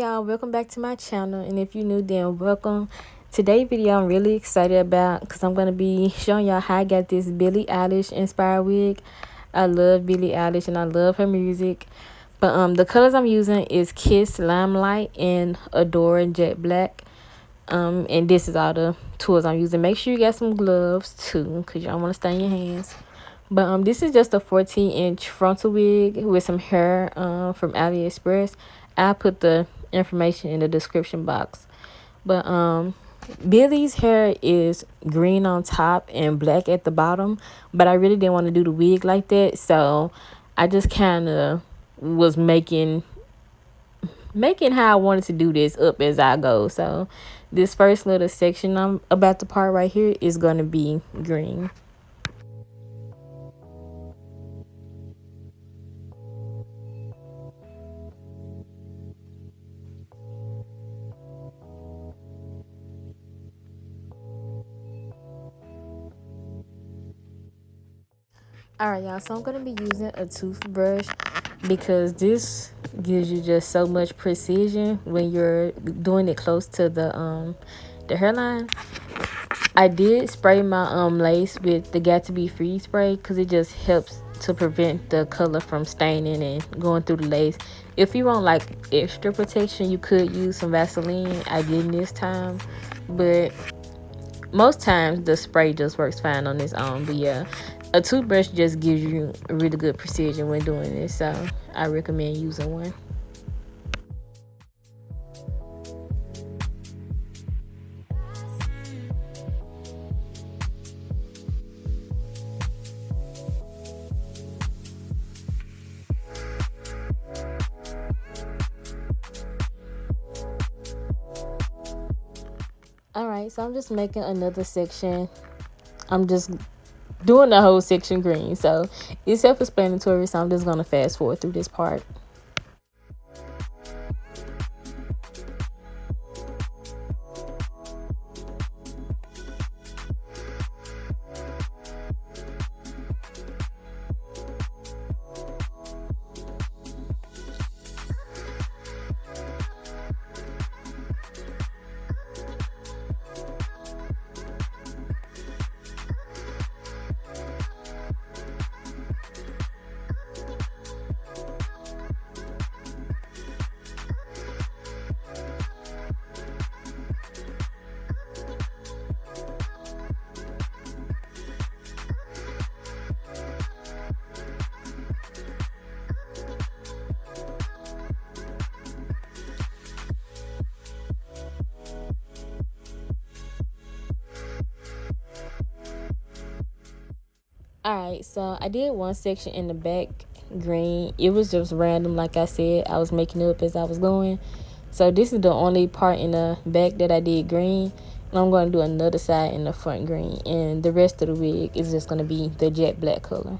y'all, welcome back to my channel, and if you're new, then welcome. Today's video I'm really excited about because I'm going to be showing y'all how I got this Billie Eilish inspired wig. I love Billie Eilish and I love her music, but the colors I'm using is Kiss, Limelight, and Adore and Jet Black. And this is all the tools I'm using. Make sure you got some gloves too, because you don't want to stain your hands. But this is just a 14-inch frontal wig with some hair from AliExpress. I'll put the information in the description box. But Billie's hair is green on top and black at the bottom, but I really didn't want to do the wig like that, so I just kind of was making how I wanted to do this up as I go. So this first little section I'm about to part right here is going to be green. Alright, y'all, so I'm going to be using a toothbrush because this gives you just so much precision when you're doing it close to the hairline. I did spray my lace with the Got to Be Free spray because it just helps to prevent the color from staining and going through the lace. If you want like extra protection, you could use some Vaseline. I didn't this time, but most times the spray just works fine on its own. But yeah, a toothbrush just gives you a really good precision when doing this, so I recommend using one. Alright, so I'm just making another section. I'm just doing the whole section green, so it's self-explanatory, so I'm just gonna fast forward through this part. Alright, so I did one section in the back green. It was just random, like I said. I was making it up as I was going. So this is the only part in the back that I did green. And I'm going to do another side in the front green. And the rest of the wig is just going to be the jet black color.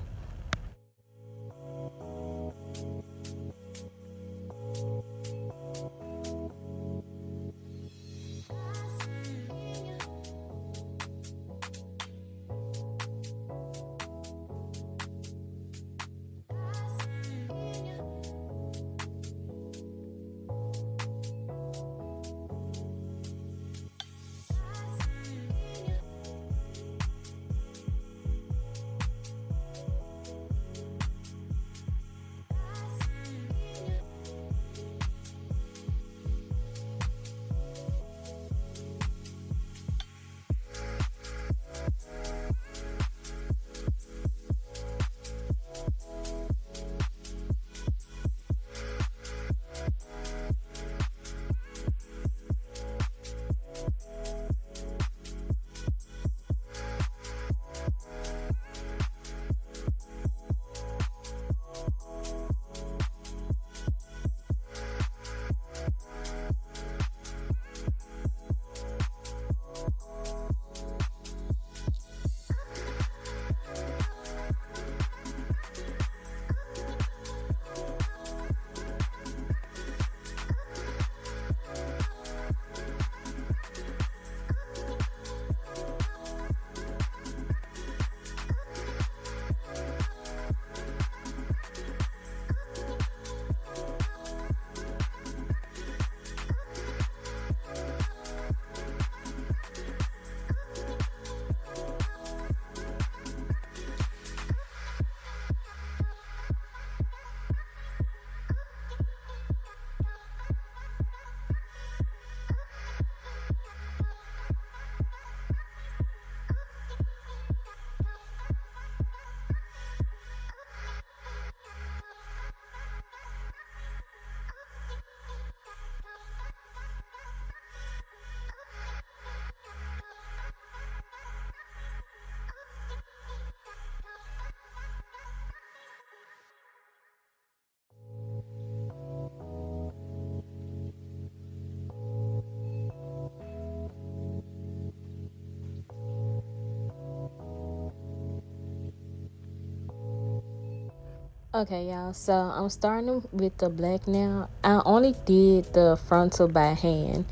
Okay, y'all. So I'm starting with the black now. I only did the frontal by hand,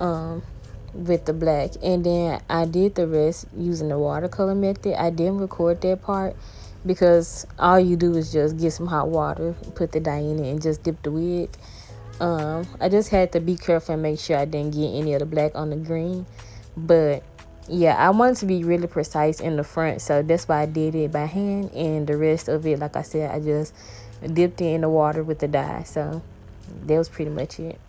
um, with the black, and then I did the rest using the watercolor method. I didn't record that part because all you do is just get some hot water, put the dye in it, and just dip the wig. I just had to be careful and make sure I didn't get any of the black on the green. But yeah, I wanted to be really precise in the front, so that's why I did it by hand, and the rest of it, like I said, I just dipped it in the water with the dye. So that was pretty much it.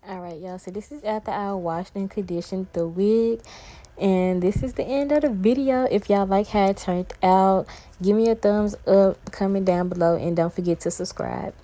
All right, y'all. So this is after I washed and conditioned the wig. And this is the end of the video. If y'all like how it turned out, give me a thumbs up, comment down below, and don't forget to subscribe.